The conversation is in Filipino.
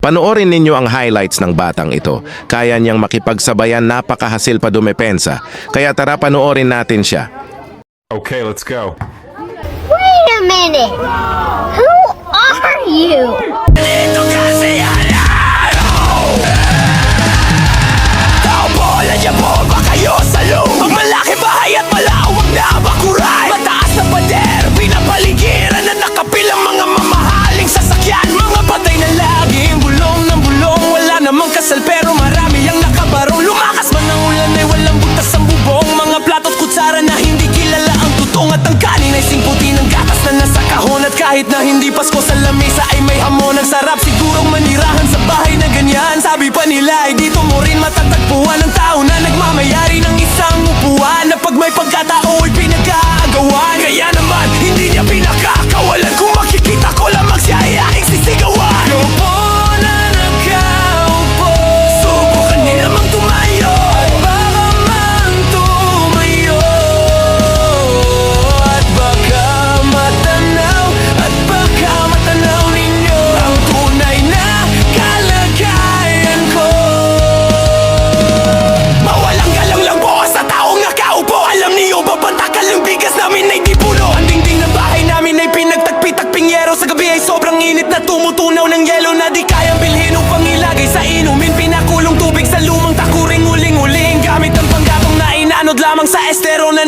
Panoorin ninyo ang highlights ng batang ito. Kaya niyang makipagsabayan, napakahasil pa dumepensa. Kaya tara panoorin natin siya. Okay, let's go. Wait a minute! Who are you? Dito kasi Bola niya po ba kayo sa loob? Ang malaki bahay at malawak na bakuran. Mataas na pader, pinapaligiran na nakapilang mga mamahaling sasakyan. Mga patay na laging bulong ng bulong. Wala namang kasal pero marami ang nakabarong. Lumakas man ang ulan ay walang butas ang bubong. Mga plato't kutsara na hindi kilala ang tutong. At ang kanin ay singputi ng gatas na nasa kahon. At kahit na hindi Pasko sa lamesa ay may hamon. Ang sarap sigurong manirahan sa bahay na ganyan. Sabi pa nila ay dito mo rin matatagpuan ang tao na nagmamayari ng isang upuan. Na pag may pagkatao ay pinag-aagawan. Kaya naman hindi niya pinakakawalan. Kung makikita ko lamang siya ay aking sisigawan. Kaupo na nakaupo, subukan nila mang tumayo. At baka man tumayo. At baka matanaw, at baka matanaw ninyo ang tunay na kalagayan ko. Mawalang galang lang po sa taong nakaupo. Alam niyo ba bantakal ng bigas namin ay di puno. Ang dingding ng bahay namin ay pinagtagpi-tagping yero. Sa gabi ay sobrang init na tumutunaw ng yelo na di kayang bilhin upang ilagay sa inumin. Pinakulong tubig sa lumang takuring uling-uling. Gamit ang panggatong na inanod lamang sa estero na